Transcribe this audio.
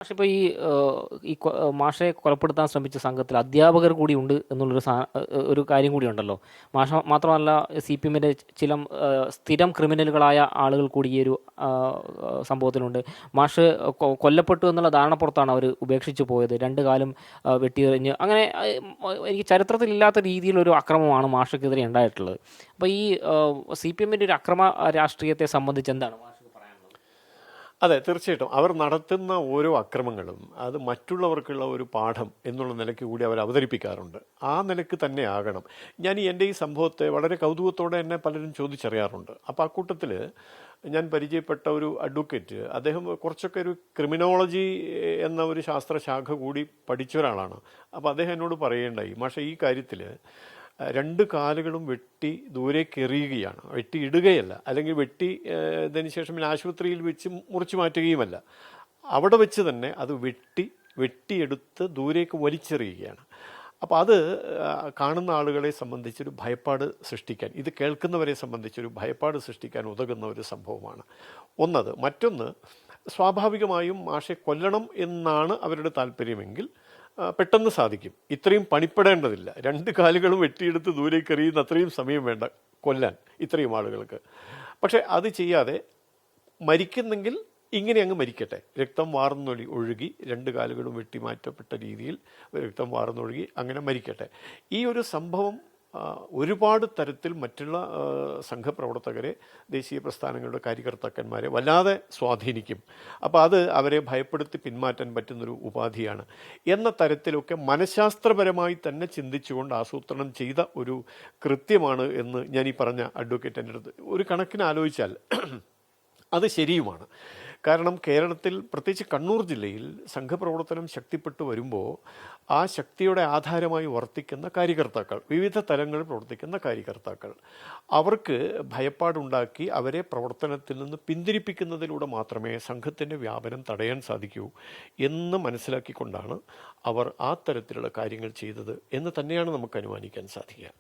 പക്ഷെ ഇപ്പോൾ മാഷെ കൊലപ്പെടുത്താൻ ശ്രമിച്ച സംഘത്തിൽ അധ്യാപകർ കൂടി ഉണ്ട് എന്നുള്ളൊരു ഒരു കാര്യം കൂടി ഉണ്ടല്ലോ. മാത്രമല്ല, സി പി എമ്മിൻ്റെ ചില സ്ഥിരം ക്രിമിനലുകളായ ആളുകൾ കൂടി ഈ ഒരു സംഭവത്തിലുണ്ട്. മാഷ് കൊല്ലപ്പെട്ടു എന്നുള്ള ധാരണപ്പുറത്താണ് അവർ ഉപേക്ഷിച്ച് പോയത്. രണ്ട് കാലും വെട്ടിയെറിഞ്ഞ് അങ്ങനെ എനിക്ക് ചരിത്രത്തിലില്ലാത്ത രീതിയിലൊരു അക്രമമാണ് മാഷക്കെതിരെ ഉണ്ടായിട്ടുള്ളത്. അപ്പോൾ ഈ സി പി എമ്മിൻ്റെ ഒരു അക്രമ രാഷ്ട്രീയത്തെ സംബന്ധിച്ച് എന്താണ് മാഷ് പറയാനുള്ളത്? അതെ, തീർച്ചയായിട്ടും അവർ നടത്തുന്ന ഓരോ അക്രമങ്ങളും അത് മറ്റുള്ളവർക്കുള്ള ഒരു പാഠം എന്നുള്ള നിലയ്ക്ക് കൂടി അവർ അവതരിപ്പിക്കാറുണ്ട്. ആ നിലയ്ക്ക് തന്നെ ആകണം. ഞാൻ എൻ്റെ ഈ സംഭവത്തെ വളരെ കൗതുകത്തോടെ എന്നെ പലരും ചോദിച്ചറിയാറുണ്ട്. അപ്പോൾ ആ കൂട്ടത്തിൽ ഞാൻ പരിചയപ്പെട്ട ഒരു അഡ്വക്കേറ്റ്, അദ്ദേഹം കുറച്ചൊക്കെ ഒരു ക്രിമിനോളജി എന്ന ഒരു ശാസ്ത്രശാഖ കൂടി പഠിച്ച ഒരാളാണ്. അപ്പോൾ അദ്ദേഹം എന്നോട് പറയുകയുണ്ടായി, പക്ഷേ ഈ കാര്യത്തിൽ രണ്ട് കാലുകളും വെട്ടി ദൂരേക്ക് എറിയുകയാണ്, വെട്ടി ഇടുകയല്ല, അല്ലെങ്കിൽ വെട്ടി ഇതിന് ശേഷം പിന്നെ ആശുപത്രിയിൽ വെച്ച് മുറിച്ചു മാറ്റുകയുമല്ല, അവിടെ വെച്ച് തന്നെ അത് വെട്ടിയെടുത്ത് ദൂരേക്ക് വലിച്ചെറിയുകയാണ്. അപ്പോൾ അത് കാണുന്ന ആളുകളെ സംബന്ധിച്ചൊരു ഭയപ്പാട് സൃഷ്ടിക്കാൻ, ഇത് കേൾക്കുന്നവരെ സംബന്ധിച്ചൊരു ഭയപ്പാട് സൃഷ്ടിക്കാൻ ഉതകുന്ന ഒരു സംഭവമാണ് ഒന്നത്. മറ്റൊന്ന്, സ്വാഭാവികമായും മാഷെ കൊല്ലണം എന്നാണ് അവരുടെ താല്പര്യമെങ്കിൽ പെട്ടെന്ന് സാധിക്കും. ഇത്രയും പണിപ്പെടേണ്ടതില്ല. രണ്ട് കാലുകളും വെട്ടിയെടുത്ത് ദൂരേക്ക് എറിയുന്ന അത്രയും സമയം വേണ്ട കൊല്ലാൻ ഇത്രയും ആളുകൾക്ക്. പക്ഷെ അത് ചെയ്യാതെ മരിക്കുന്നെങ്കിൽ ഇങ്ങനെ അങ്ങ് മരിക്കട്ടെ, രക്തം ഒഴുകി രണ്ട് കാലുകളും വെട്ടിമാറ്റപ്പെട്ട രീതിയിൽ രക്തം വാർന്നൊഴുകി അങ്ങനെ മരിക്കട്ടെ. ഈ ഒരു സംഭവം ഒരുപാട് തരത്തിൽ മറ്റുള്ള സംഘപ്രവർത്തകരെ, ദേശീയ പ്രസ്ഥാനങ്ങളുടെ കാര്യകർത്താക്കന്മാരെ വല്ലാതെ സ്വാധീനിക്കും. അപ്പോൾ അത് അവരെ ഭയപ്പെടുത്തി പിന്മാറ്റാൻ പറ്റുന്നൊരു ഉപാധിയാണ് എന്ന തരത്തിലൊക്കെ മനഃശാസ്ത്രപരമായി തന്നെ ചിന്തിച്ചുകൊണ്ട് ആസൂത്രണം ചെയ്ത ഒരു കൃത്യമാണ് എന്ന് ഞാൻ ഈ പറഞ്ഞ അഡ്വക്കേറ്റ് എൻ്റെ അടുത്ത് ഒരു കണക്കിന് ആലോചിച്ചാൽ അത് ശരിയുമാണ്. കാരണം കേരളത്തിൽ, പ്രത്യേകിച്ച് കണ്ണൂർ ജില്ലയിൽ സംഘപ്രവർത്തനം ശക്തിപ്പെട്ടു വരുമ്പോൾ ആ ശക്തിയുടെ ആധാരമായി വർത്തിക്കുന്ന കാര്യകർത്താക്കൾ, വിവിധ തലങ്ങളിൽ പ്രവർത്തിക്കുന്ന കാര്യകർത്താക്കൾ, അവർക്ക് ഭയപ്പാടുണ്ടാക്കി അവരെ പ്രവർത്തനത്തിൽ നിന്ന് പിന്തിരിപ്പിക്കുന്നതിലൂടെ മാത്രമേ സംഘത്തിൻ്റെ വ്യാപനം തടയാൻ സാധിക്കൂ എന്ന് മനസ്സിലാക്കിക്കൊണ്ടാണ് അവർ ആ തരത്തിലുള്ള കാര്യങ്ങൾ ചെയ്തത് എന്ന് തന്നെയാണ് നമുക്ക് അനുമാനിക്കാൻ സാധിക്കുക.